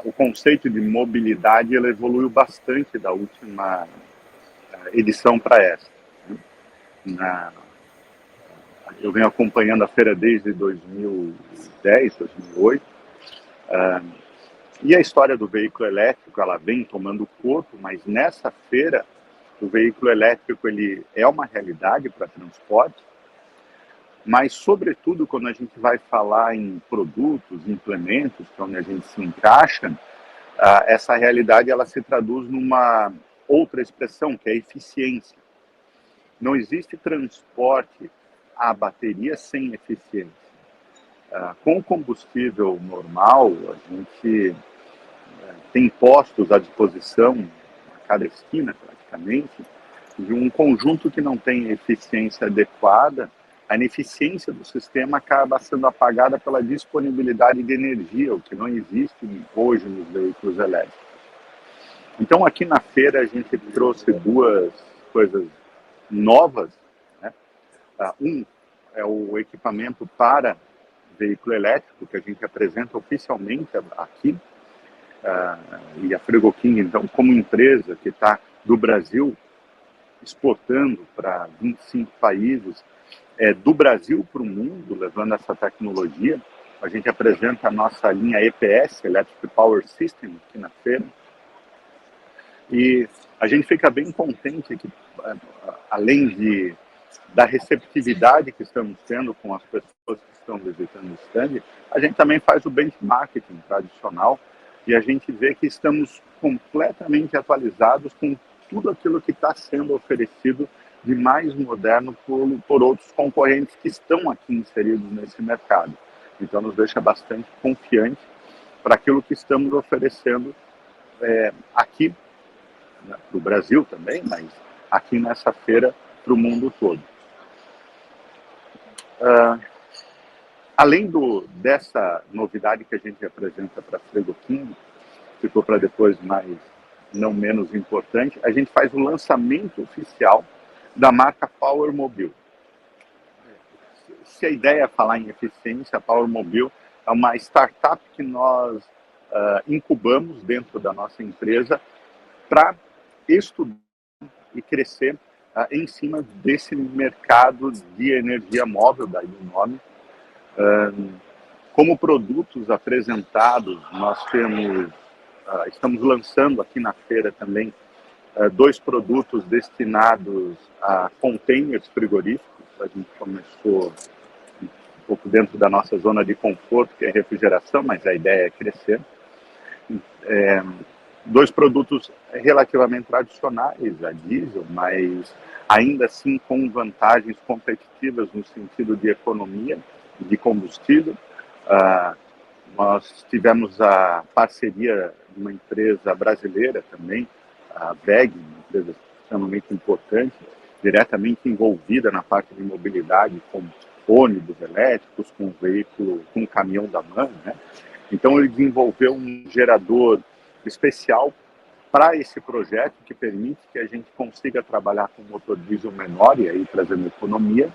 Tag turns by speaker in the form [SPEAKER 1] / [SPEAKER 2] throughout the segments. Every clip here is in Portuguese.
[SPEAKER 1] o conceito de mobilidade ele evoluiu bastante da última edição para essa. Eu venho acompanhando a feira desde 2010, 2008, e a história do veículo elétrico ela vem tomando corpo, mas nessa feira o veículo elétrico ele é uma realidade para transporte, mas sobretudo quando a gente vai falar em produtos, implementos, que é onde a gente se encaixa, essa realidade ela se traduz numa outra expressão, que é a eficiência. Não existe transporte a bateria sem eficiência. Com o combustível normal, a gente tem postos à disposição, a cada esquina praticamente, de um conjunto que não tem eficiência adequada. A ineficiência do sistema acaba sendo apagada pela disponibilidade de energia, o que não existe hoje nos veículos elétricos. Então, aqui na feira, a gente trouxe duas coisas novas. Né? Um é o equipamento para veículo elétrico, que a gente apresenta oficialmente aqui, e a Frego King, então, como empresa que está do Brasil, exportando para 25 países, do Brasil para o mundo, levando essa tecnologia. A gente apresenta a nossa linha EPS, Electric Power System, aqui na feira. E a gente fica bem contente que, além da receptividade que estamos tendo com as pessoas que estão visitando o stand, a gente também faz o benchmarking tradicional e a gente vê que estamos completamente atualizados com tudo aquilo que está sendo oferecido de mais moderno por outros concorrentes que estão aqui inseridos nesse mercado. Então, nos deixa bastante confiante para aquilo que estamos oferecendo aqui, né, para o Brasil também, mas aqui nessa feira para o mundo todo. Além dessa novidade que a gente apresenta para a Frego King, ficou para depois, mas não menos importante, a gente faz o lançamento oficial da marca PowerMobil. Se a ideia é falar em eficiência, a PowerMobil é uma startup que nós incubamos dentro da nossa empresa para estudar e crescer em cima desse mercado de energia móvel, daí o nome. Como produtos apresentados, nós estamos lançando aqui na feira também 2 produtos destinados a containers frigoríficos. A gente começou um pouco dentro da nossa zona de conforto, que é refrigeração, mas a ideia é crescer. 2 produtos relativamente tradicionais, a diesel, mas ainda assim com vantagens competitivas no sentido de economia de combustível. Nós tivemos a parceria de uma empresa brasileira também, a WEG, uma empresa extremamente importante, diretamente envolvida na parte de mobilidade, com ônibus elétricos, com veículo, com caminhão da MAN, né? Então ele desenvolveu um gerador especial para esse projeto que permite que a gente consiga trabalhar com motor diesel menor e aí trazendo economia.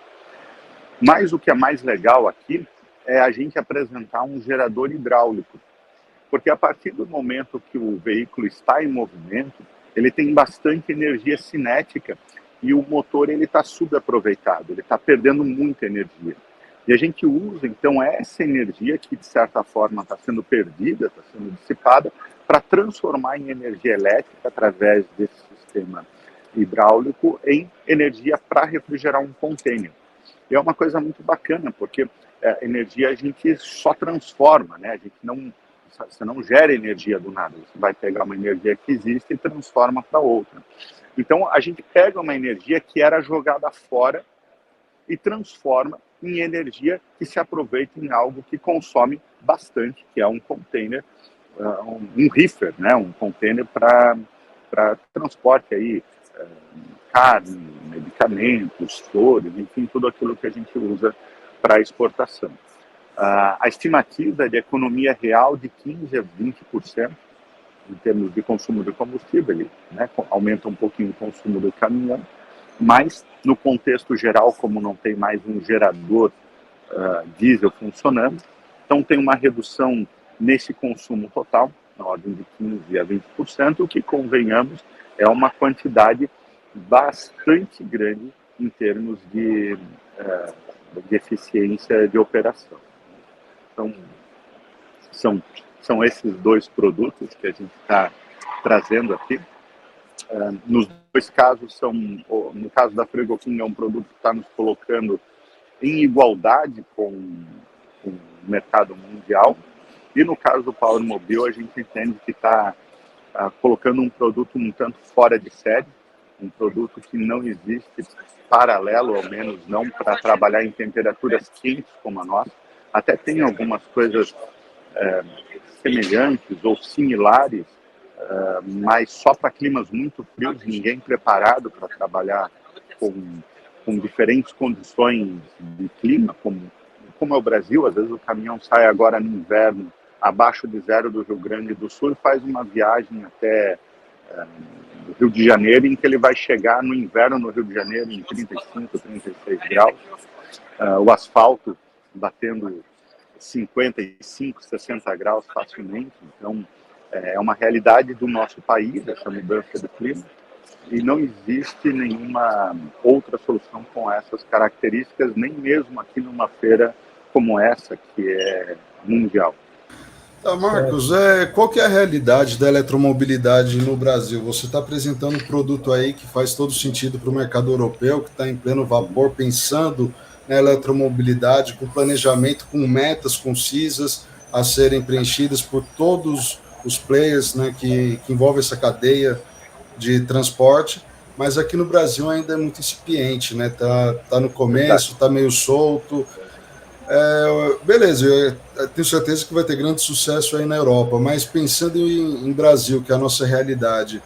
[SPEAKER 1] Mas o que é mais legal aqui é a gente apresentar um gerador hidráulico, porque a partir do momento que o veículo está em movimento, ele tem bastante energia cinética e o motor ele está subaproveitado, ele está perdendo muita energia. E a gente usa, então, essa energia que, de certa forma, está sendo perdida, está sendo dissipada, para transformar em energia elétrica, através desse sistema hidráulico, em energia para refrigerar um container. E é uma coisa muito bacana, porque energia a gente só transforma, né? Você não gera energia do nada, você vai pegar uma energia que existe e transforma para outra. Então, a gente pega uma energia que era jogada fora e transforma em energia que se aproveita em algo que consome bastante, que é um container, um reefer, né? Um container para transporte aí, carne, medicamentos, flores, enfim, tudo aquilo que a gente usa para exportação. A estimativa de economia real de 15% a 20% em termos de consumo de combustível, né? Aumenta um pouquinho o consumo do caminhão, mas no contexto geral, como não tem mais um gerador diesel funcionando, então tem uma redução nesse consumo total na ordem de 15% a 20%, o que, convenhamos, é uma quantidade bastante grande em termos de eficiência de operação. Então, são esses dois produtos que a gente está trazendo aqui. Nos dois casos, no caso da Frigofin, é um produto que está nos colocando em igualdade com o mercado mundial, e no caso do Powermobil, a gente entende que está colocando um produto um tanto fora de série, um produto que não existe paralelo, ao menos não para trabalhar em temperaturas quentes como a nossa. Até tem algumas coisas semelhantes ou similares, mas só para climas muito frios, ninguém preparado para trabalhar com diferentes condições de clima, como é o Brasil. Às vezes o caminhão sai agora no inverno, abaixo de zero do Rio Grande do Sul, e faz uma viagem até o Rio de Janeiro, em que ele vai chegar no inverno no Rio de Janeiro em 35, 36 graus, o asfalto batendo 55, 60 graus facilmente. Então, é uma realidade do nosso país, essa mudança de clima, e não existe nenhuma outra solução com essas características, nem mesmo aqui numa feira como essa, que é mundial.
[SPEAKER 2] Tá, Marcos, qual que é a realidade da eletromobilidade no Brasil? Você está apresentando um produto aí que faz todo sentido para o mercado europeu, que está em pleno vapor, pensando na eletromobilidade, com planejamento, com metas concisas a serem preenchidas por todos os players, né, que envolvem essa cadeia de transporte, mas aqui no Brasil ainda é muito incipiente, né? Tá no começo, está meio solto. Beleza, eu tenho certeza que vai ter grande sucesso aí na Europa, mas pensando em Brasil, que é a nossa realidade,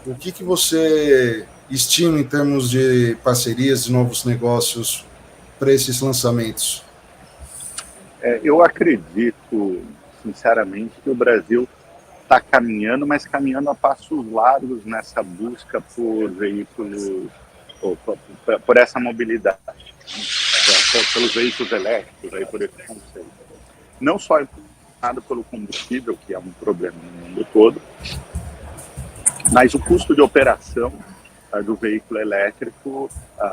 [SPEAKER 2] o que você estima em termos de parcerias e novos negócios para esses lançamentos?
[SPEAKER 1] Eu acredito, sinceramente, que o Brasil está caminhando, mas caminhando a passos largos nessa busca por veículos, por essa mobilidade, pelos veículos elétricos, aí por esse conceito. Não só impulsionado pelo combustível, que é um problema no mundo todo, mas o custo de operação do veículo elétrico,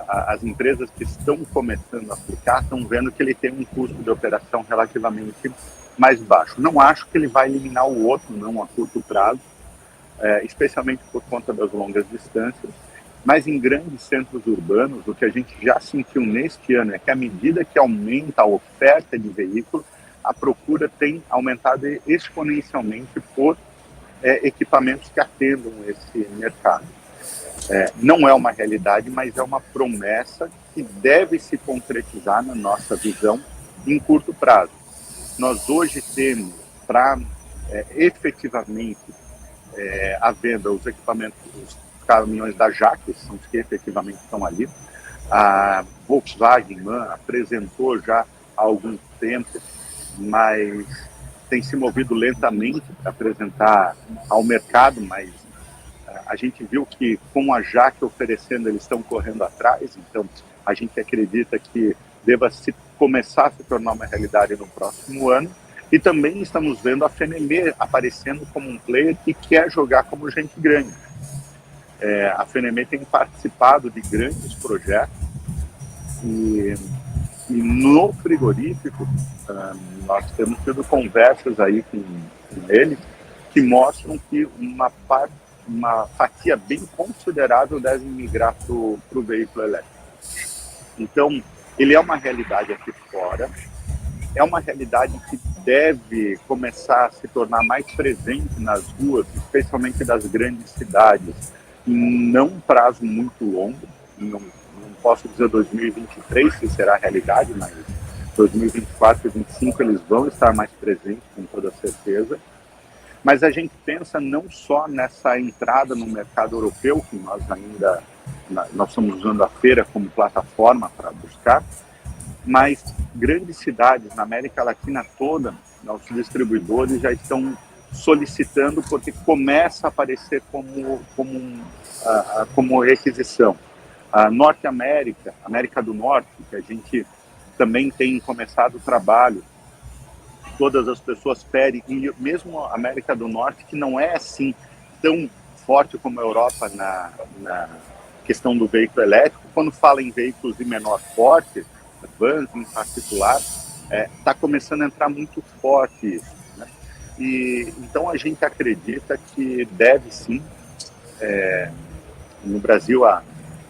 [SPEAKER 1] as empresas que estão começando a aplicar estão vendo que ele tem um custo de operação relativamente mais baixo. Não acho que ele vai eliminar o outro, não a curto prazo, especialmente por conta das longas distâncias, mas em grandes centros urbanos, o que a gente já sentiu neste ano é que, à medida que aumenta a oferta de veículos, a procura tem aumentado exponencialmente por equipamentos que atendam esse mercado. Não é uma realidade, mas é uma promessa que deve se concretizar na nossa visão em curto prazo. Nós hoje temos para efetivamente à venda os equipamentos, os caminhões da JAC, são os que efetivamente estão ali. A Volkswagen MAN apresentou já há algum tempo, mas tem se movido lentamente para apresentar ao mercado, mas a gente viu que com a JAC oferecendo, eles estão correndo atrás, então a gente acredita que deva começar a se tornar uma realidade no próximo ano. E também estamos vendo a FNM aparecendo como um player que quer jogar como gente grande. A FNM tem participado de grandes projetos e no frigorífico nós temos tido conversas aí com eles que mostram que uma fatia bem considerável deve migrar para o veículo elétrico. Então, ele é uma realidade aqui fora, é uma realidade que deve começar a se tornar mais presente nas ruas, especialmente das grandes cidades, em não um prazo muito longo. Não posso dizer 2023 se será a realidade, mas 2024 e 2025 eles vão estar mais presentes, com toda certeza. Mas a gente pensa não só nessa entrada no mercado europeu, que nós estamos usando a feira como plataforma para buscar, mas grandes cidades na América Latina toda, nossos distribuidores já estão solicitando, porque começa a aparecer como requisição. A Norte América, América do Norte, que a gente também tem começado o trabalho todas as pessoas pedem, e mesmo a América do Norte, que não é assim tão forte como a Europa na questão do veículo elétrico, quando fala em veículos de menor porte, vans em particular, está começando a entrar muito forte isso, né? E então a gente acredita que deve sim, no Brasil,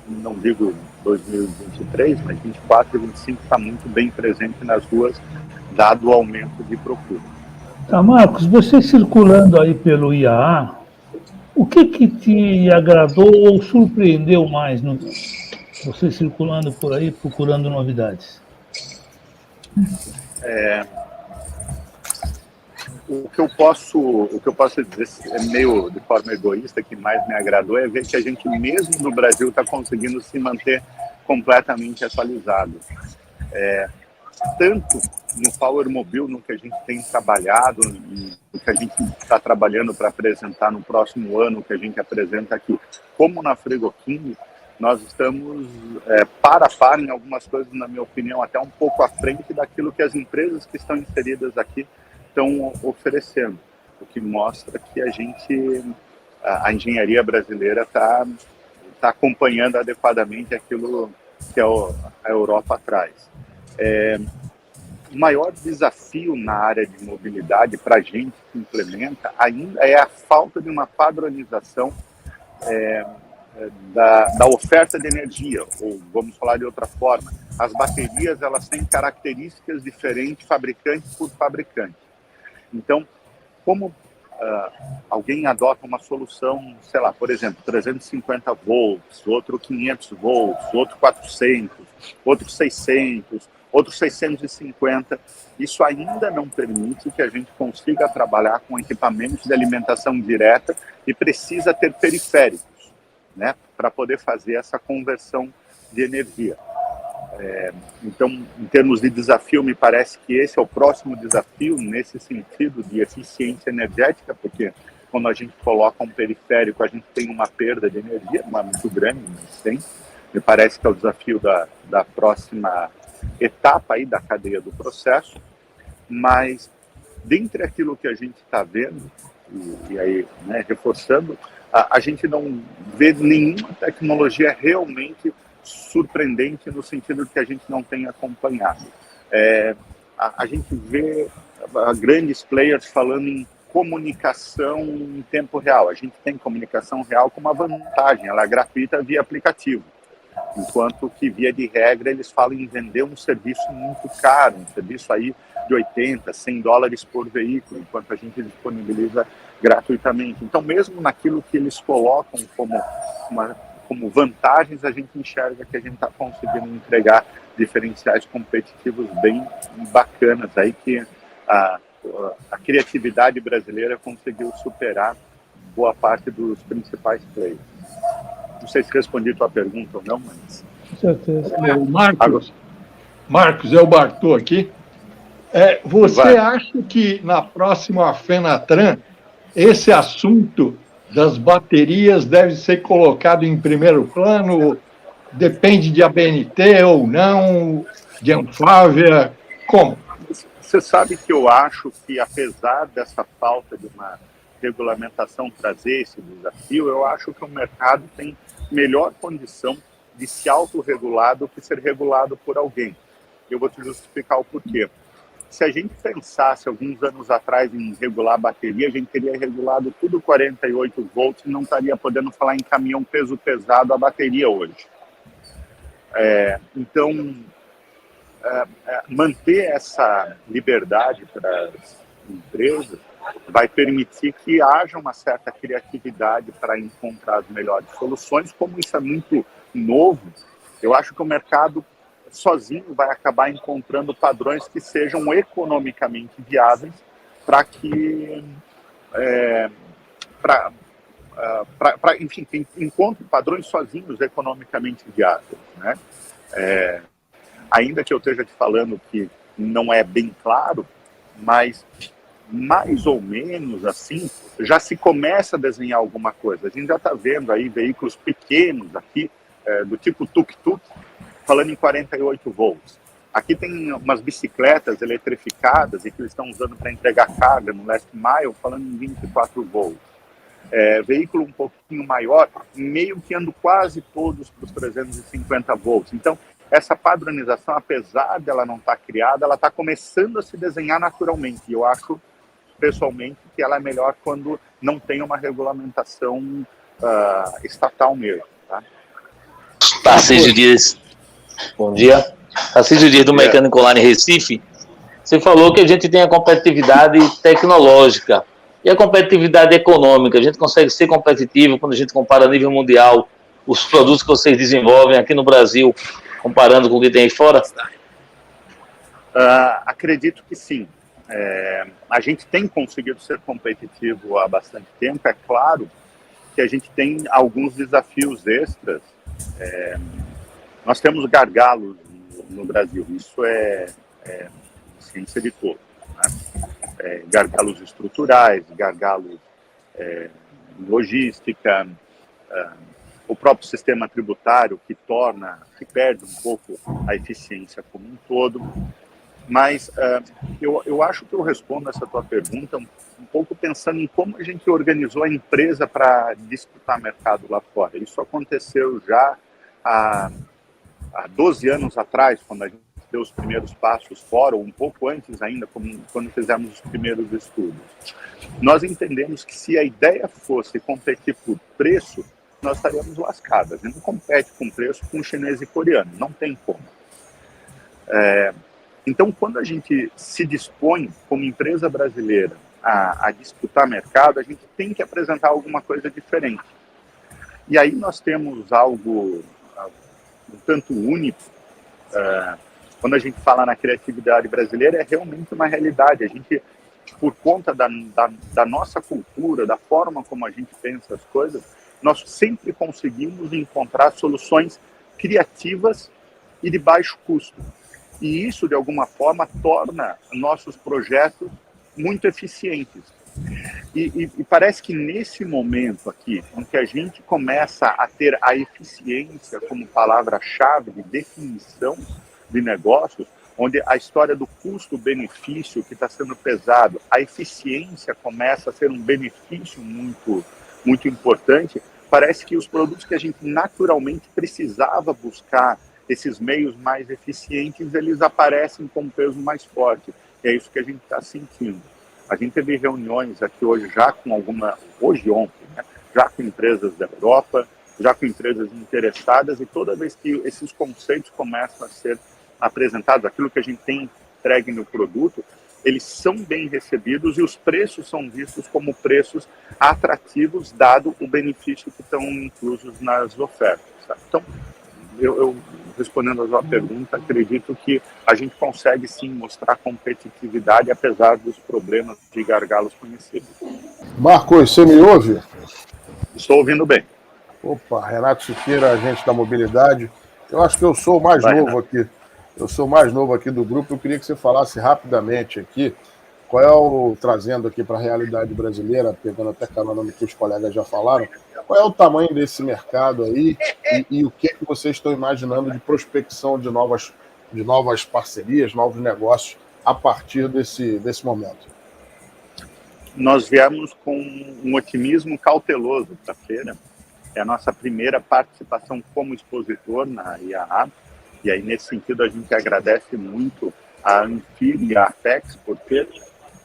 [SPEAKER 1] não digo 2023, mas 24 e 25 está muito bem presente nas ruas, dado o aumento de procura.
[SPEAKER 3] Tá, Marcos, você circulando aí pelo IAA, o que te agradou ou surpreendeu mais você circulando por aí procurando novidades?
[SPEAKER 1] O que eu posso dizer, meio de forma egoísta, que mais me agradou é ver que a gente mesmo no Brasil está conseguindo se manter completamente atualizado. Tanto no Power Mobile, no que a gente tem trabalhado, no que a gente está trabalhando para apresentar no próximo ano, que a gente apresenta aqui, como na Frego King, nós estamos par a par em algumas coisas, na minha opinião, até um pouco à frente daquilo que as empresas que estão inseridas aqui estão oferecendo, o que mostra que a engenharia brasileira está acompanhando adequadamente aquilo que a Europa traz. O maior desafio na área de mobilidade para a gente que implementa ainda é a falta de uma padronização da oferta de energia, ou vamos falar de outra forma, as baterias elas têm características diferentes fabricante por fabricante. Então, como alguém adota uma solução, sei lá, por exemplo, 350 volts, outro 500 volts, outro 400, outro 600, outro 650, isso ainda não permite que a gente consiga trabalhar com equipamentos de alimentação direta e precisa ter periféricos, né, para poder fazer essa conversão de energia. Então, em termos de desafio, me parece que esse é o próximo desafio nesse sentido de eficiência energética, porque quando a gente coloca um periférico, a gente tem uma perda de energia, não é muito grande, mas tem. Me parece que é o desafio da próxima etapa aí da cadeia do processo, mas dentre aquilo que a gente está vendo, e aí, né, reforçando, a gente não vê nenhuma tecnologia realmente surpreendente no sentido de que a gente não tem acompanhado. A gente vê grandes players falando em comunicação em tempo real. A gente tem comunicação real com uma vantagem, ela é gratuita via aplicativo. Enquanto que, via de regra, eles falam em vender um serviço muito caro, um serviço aí de 80, 100 dólares por veículo, enquanto a gente disponibiliza gratuitamente. Então, mesmo naquilo que eles colocam como vantagens, a gente enxerga que a gente está conseguindo entregar diferenciais competitivos bem bacanas, aí que a criatividade brasileira conseguiu superar boa parte dos principais players. Não sei se respondi a tua pergunta ou não, mas...
[SPEAKER 3] Com certeza.
[SPEAKER 4] Marcos, é o Bartô aqui. Você acha que na próxima FENATRAN esse assunto das baterias deve ser colocado em primeiro plano? Depende de ABNT ou não? De Anfávia? Como?
[SPEAKER 1] Você sabe que eu acho que, apesar dessa falta de uma regulamentação trazer esse desafio, eu acho que o mercado tem melhor condição de se autorregular do que ser regulado por alguém. Eu vou te justificar o porquê. Se a gente pensasse alguns anos atrás em regular a bateria, a gente teria regulado tudo 48 volts e não estaria podendo falar em caminhão peso pesado a bateria hoje. Então, manter essa liberdade para as empresas vai permitir que haja uma certa criatividade para encontrar as melhores soluções. Como isso é muito novo, eu acho que o mercado sozinho vai acabar encontrando padrões que sejam economicamente viáveis para que, enfim, que encontre padrões sozinhos economicamente viáveis, né? Ainda que eu esteja te falando que não é bem claro, mas mais ou menos assim, já se começa a desenhar alguma coisa. A gente já está vendo aí veículos pequenos aqui, do tipo tuk-tuk, falando em 48 volts. Aqui tem umas bicicletas eletrificadas e que eles estão usando para entregar carga no last mile, falando em 24 volts. Veículo um pouquinho maior, meio que ando quase todos para os 350 volts. Então, essa padronização, apesar dela não estar criada, ela está começando a se desenhar naturalmente. E eu acho, pessoalmente, que ela é melhor quando não tem uma regulamentação estatal mesmo. Tá?
[SPEAKER 5] Tarcísio Dias, bom dia. Tarcísio Dias do Mecânico Online Recife. Você falou que a gente tem a competitividade tecnológica e a competitividade econômica. A gente consegue ser competitivo quando a gente compara a nível mundial os produtos que vocês desenvolvem aqui no Brasil, comparando com o que tem aí fora?
[SPEAKER 1] Acredito que sim. A gente tem conseguido ser competitivo há bastante tempo. É claro que a gente tem alguns desafios extras. Nós temos gargalos no Brasil, isso é ciência de todos, né? Gargalos estruturais, gargalos em logística, o próprio sistema tributário que perde um pouco a eficiência como um todo. Mas eu acho que eu respondo essa tua pergunta um pouco pensando em como a gente organizou a empresa para disputar mercado lá fora. Isso aconteceu já há 12 anos atrás, quando a gente deu os primeiros passos fora, ou um pouco antes ainda, quando fizemos os primeiros estudos. Nós entendemos que se a ideia fosse competir por preço, nós estaríamos lascados. A gente não compete com preço com chinês e coreano, não tem como. Então, quando a gente se dispõe, como empresa brasileira, a disputar mercado, a gente tem que apresentar alguma coisa diferente. E aí nós temos algo um tanto único. Quando a gente fala na criatividade brasileira, é realmente uma realidade. A gente, por conta da nossa cultura, da forma como a gente pensa as coisas, nós sempre conseguimos encontrar soluções criativas e de baixo custo. E isso, de alguma forma, torna nossos projetos muito eficientes. E parece que nesse momento aqui, em que a gente começa a ter a eficiência como palavra-chave de definição de negócios, onde a história do custo-benefício que está sendo pesado, a eficiência começa a ser um benefício muito, muito importante, parece que os produtos que a gente naturalmente precisava buscar esses meios mais eficientes, eles aparecem com um peso mais forte. E é isso que a gente está sentindo. A gente teve reuniões aqui hoje já com hoje e ontem, né? Já com empresas da Europa, já com empresas interessadas, e toda vez que esses conceitos começam a ser apresentados, aquilo que a gente tem entregue no produto, eles são bem recebidos e os preços são vistos como preços atrativos, dado o benefício que estão inclusos nas ofertas. Tá? Então, eu respondendo a sua pergunta, acredito que a gente consegue sim mostrar competitividade apesar dos problemas de gargalos conhecidos.
[SPEAKER 6] Marcos, você me ouve?
[SPEAKER 1] Estou ouvindo bem.
[SPEAKER 6] Opa, Renato Siqueira, agente da mobilidade. Eu acho que eu sou o mais novo aqui. Eu sou o mais novo aqui do grupo. Eu queria que você falasse rapidamente aqui qual é trazendo aqui para a realidade brasileira, pegando até carona no que os colegas já falaram, qual é o tamanho desse mercado aí e o que vocês estão imaginando de prospecção de novas parcerias, novos negócios a partir desse momento?
[SPEAKER 1] Nós viemos com um otimismo cauteloso para a feira. É a nossa primeira participação como expositor na IAA, e aí nesse sentido a gente agradece muito a Anfir e a Apex por ter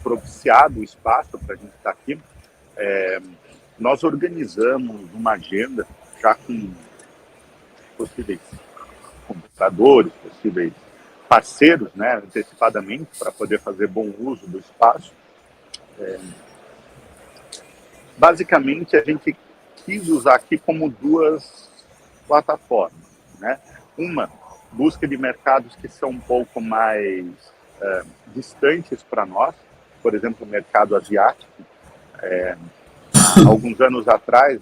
[SPEAKER 1] propiciado o espaço para a gente estar aqui. Nós organizamos uma agenda já com possíveis compradores, possíveis parceiros, né, antecipadamente, para poder fazer bom uso do espaço. Basicamente, a gente quis usar aqui como duas plataformas, né? Uma, busca de mercados que são um pouco mais distantes para nós, por exemplo, o mercado asiático. Alguns anos atrás,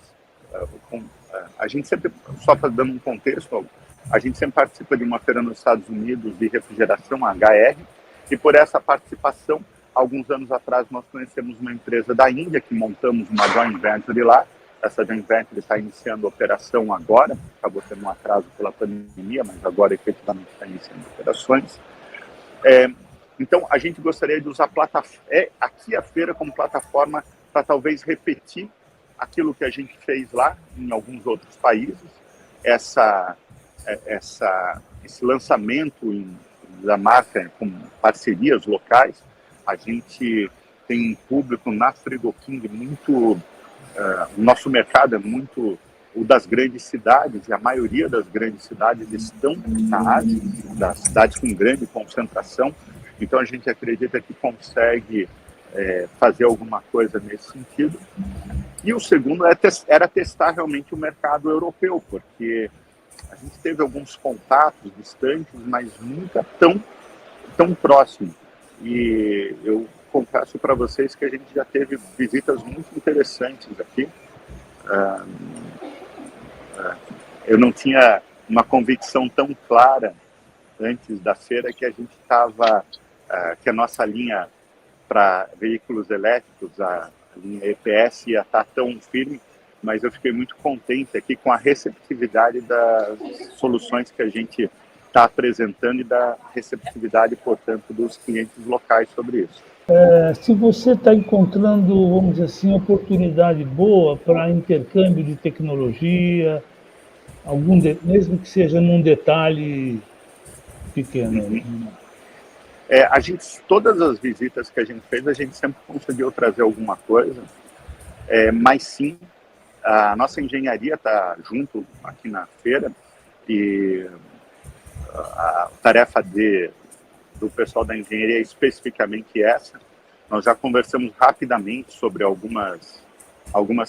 [SPEAKER 1] a gente sempre, só dando um contexto, a gente sempre participa de uma feira nos Estados Unidos de refrigeração, HR, e por essa participação, alguns anos atrás, nós conhecemos uma empresa da Índia, que montamos uma joint venture lá, essa joint venture está iniciando operação agora, acabou tendo um atraso pela pandemia, mas agora efetivamente está iniciando operações. Então, a gente gostaria de usar aqui a feira como plataforma para talvez repetir aquilo que a gente fez lá em alguns outros países, esse lançamento da marca com parcerias locais. A gente tem um público na Frigo King muito... o nosso mercado é muito o das grandes cidades, e a maioria das grandes cidades estão na Ásia, das cidades com grande concentração. Então, a gente acredita que consegue fazer alguma coisa nesse sentido. E o segundo era testar realmente o mercado europeu, porque a gente teve alguns contatos distantes, mas nunca tão próximo. E eu confesso para vocês que a gente já teve visitas muito interessantes aqui. Eu não tinha uma convicção tão clara antes da feira que a gente estava, que a nossa linha para veículos elétricos, a linha EPS, ia estar tão firme, mas eu fiquei muito contente aqui com a receptividade das soluções que a gente está apresentando e da receptividade, portanto, dos clientes locais sobre isso.
[SPEAKER 3] Se você está encontrando, vamos dizer assim, oportunidade boa para intercâmbio de tecnologia, mesmo que seja num detalhe pequeno.
[SPEAKER 1] Uhum. Todas as visitas que a gente fez, a gente sempre conseguiu trazer alguma coisa, mas sim, a nossa engenharia está junto aqui na feira, e a tarefa do pessoal da engenharia é especificamente essa. Nós já conversamos rapidamente sobre algumas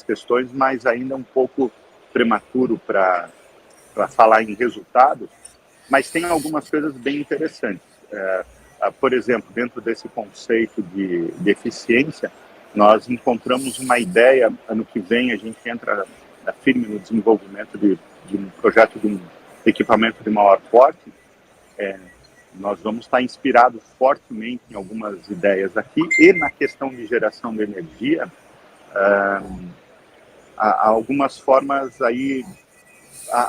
[SPEAKER 1] questões, mas ainda um pouco prematuro para falar em resultados, mas tem algumas coisas bem interessantes. Por exemplo, dentro desse conceito de eficiência, nós encontramos uma ideia. Ano que vem a gente entra firme no desenvolvimento de um projeto de um equipamento de maior porte. Nós vamos estar inspirados fortemente em algumas ideias aqui, e na questão de geração de energia, há algumas formas aí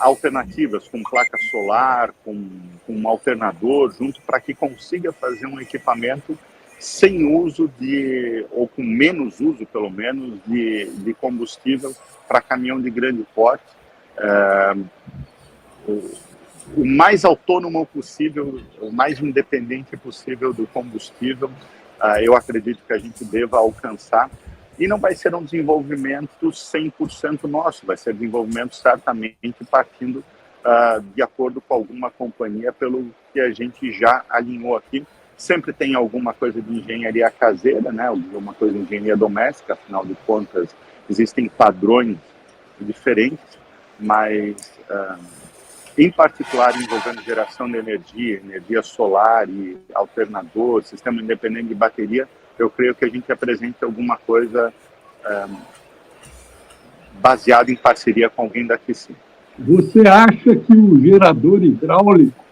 [SPEAKER 1] alternativas, com placa solar, com um alternador junto, para que consiga fazer um equipamento sem uso ou com menos uso, pelo menos, de combustível para caminhão de grande porte. O mais autônomo possível, o mais independente possível do combustível, eu acredito que a gente deva alcançar. E não vai ser um desenvolvimento 100% nosso, vai ser desenvolvimento certamente partindo de acordo com alguma companhia, pelo que a gente já alinhou aqui. Sempre tem alguma coisa de engenharia caseira, né? Alguma coisa de engenharia doméstica, afinal de contas, existem padrões diferentes, mas, em particular, envolvendo geração de energia solar e alternador, sistema independente de bateria, eu creio que a gente apresente alguma coisa baseada em parceria com alguém daqui, sim.
[SPEAKER 4] Você acha que o gerador hidráulico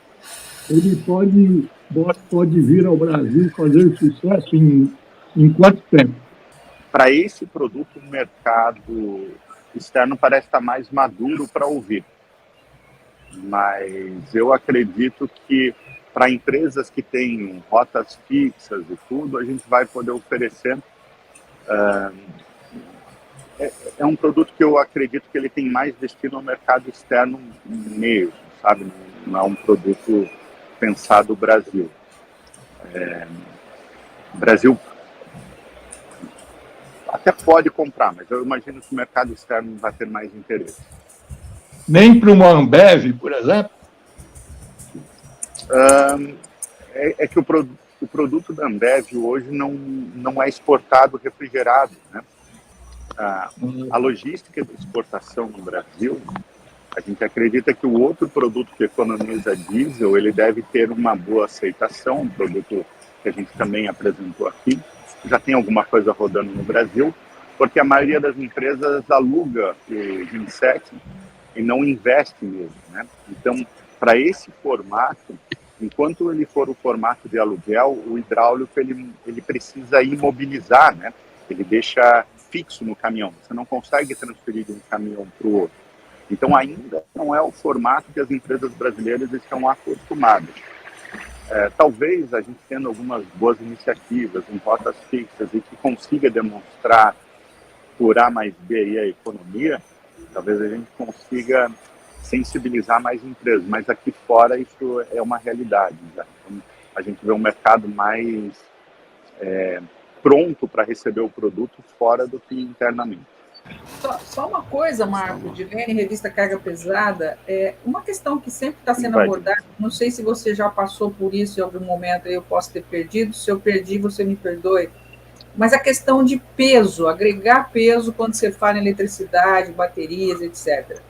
[SPEAKER 4] ele pode vir ao Brasil fazer sucesso em quanto tempo?
[SPEAKER 1] Para esse produto, o mercado externo parece estar mais maduro para ouvir. Mas eu acredito que para empresas que têm rotas fixas e tudo, a gente vai poder oferecer. É um produto que eu acredito que ele tem mais destino ao mercado externo mesmo, sabe? Não é um produto pensado no Brasil. O Brasil até pode comprar, mas eu imagino que o mercado externo vai ter mais interesse.
[SPEAKER 4] Nem para uma Ambev, por exemplo?
[SPEAKER 1] Que o produto da Ambev hoje não é exportado refrigerado, né? A logística de exportação no Brasil, a gente acredita que o outro produto que economiza diesel, ele deve ter uma boa aceitação, um produto que a gente também apresentou aqui. Já tem alguma coisa rodando no Brasil, porque a maioria das empresas aluga o genset e não investe mesmo, né? Então, para esse formato, enquanto ele for o formato de aluguel, o hidráulico ele precisa imobilizar, né? Ele deixa fixo no caminhão, você não consegue transferir de um caminhão para o outro. Então, ainda não é o formato que as empresas brasileiras estão acostumadas. Talvez a gente tendo algumas boas iniciativas em rotas fixas e que consiga demonstrar por A mais B aí a economia, talvez a gente consiga sensibilizar mais empresas, mas aqui fora isso é uma realidade. Já. Então, a gente vê um mercado mais pronto para receber o produto fora do que internamente.
[SPEAKER 7] Só uma coisa, Marco, de ver em revista Carga Pesada, uma questão que sempre está sendo abordada, não sei se você já passou por isso em algum momento, eu posso ter perdido, se eu perdi, você me perdoe, mas a questão de peso, agregar peso quando você fala em eletricidade, baterias, etc.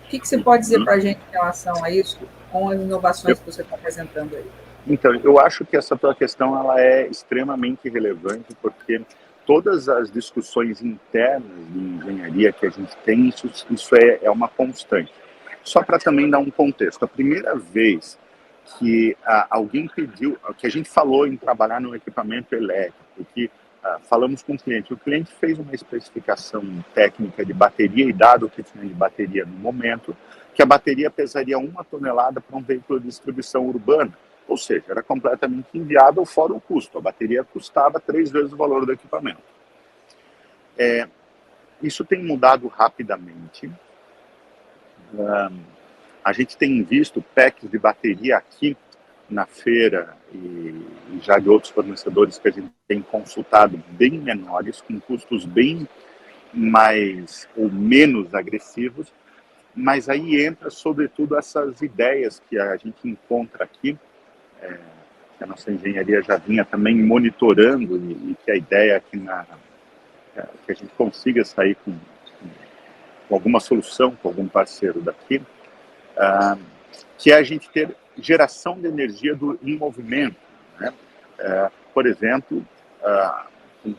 [SPEAKER 7] O que você pode dizer para a gente em relação a isso, com as inovações que você está apresentando aí?
[SPEAKER 1] Então, eu acho que essa tua questão ela é extremamente relevante, porque todas as discussões internas de engenharia que a gente tem, isso é uma constante. Só para também dar um contexto, a primeira vez que alguém pediu, que a gente falou em trabalhar no equipamento elétrico, que falamos com o cliente fez uma especificação técnica de bateria e dado o que tinha de bateria no momento, que a bateria pesaria 1 tonelada para um veículo de distribuição urbana. Ou seja, era completamente inviável fora o custo. A bateria custava 3 vezes o valor do equipamento. Isso tem mudado rapidamente. A gente tem visto packs de bateria aqui na feira e já de outros fornecedores que a gente tem consultado bem menores, com custos bem mais ou menos agressivos, mas aí entra sobretudo essas ideias que a gente encontra aqui, que a nossa engenharia já vinha também monitorando e que a ideia é que a gente consiga sair com alguma solução com algum parceiro daqui, que é a gente ter geração de energia em movimento. Né? Por exemplo,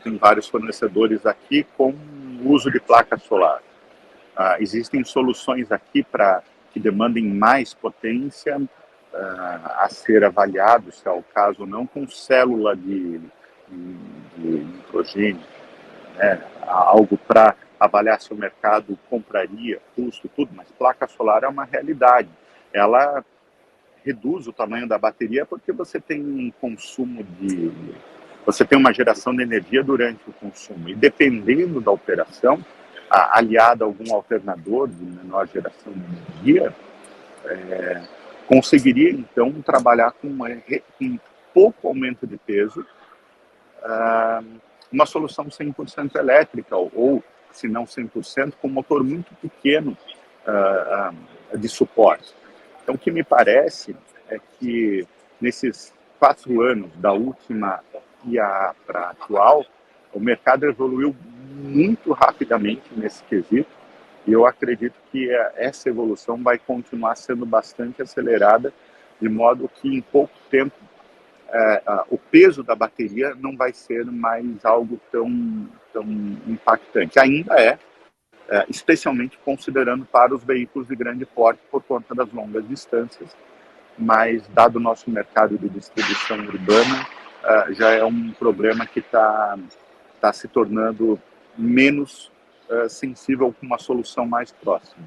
[SPEAKER 1] tem vários fornecedores aqui com o uso de placa solar. Existem soluções aqui que demandem mais potência, a ser avaliado, se é o caso ou não, com célula de nitrogênio, né? Algo para avaliar se o mercado compraria, custo, tudo, mas placa solar é uma realidade. Ela reduz o tamanho da bateria porque você tem um consumo você tem uma geração de energia durante o consumo, e dependendo da operação, aliada a algum alternador de menor geração de energia, conseguiria, então, trabalhar com pouco aumento de peso, uma solução 100% elétrica, ou, se não 100%, com motor muito pequeno de suporte. Então, o que me parece é que, nesses 4 anos, da última IA para a atual, o mercado evoluiu muito rapidamente nesse quesito, e eu acredito que essa evolução vai continuar sendo bastante acelerada, de modo que em pouco tempo o peso da bateria não vai ser mais algo tão impactante. Ainda especialmente considerando para os veículos de grande porte por conta das longas distâncias, mas dado o nosso mercado de distribuição urbana, já é um problema que está se tornando menos sensível com uma solução mais próxima.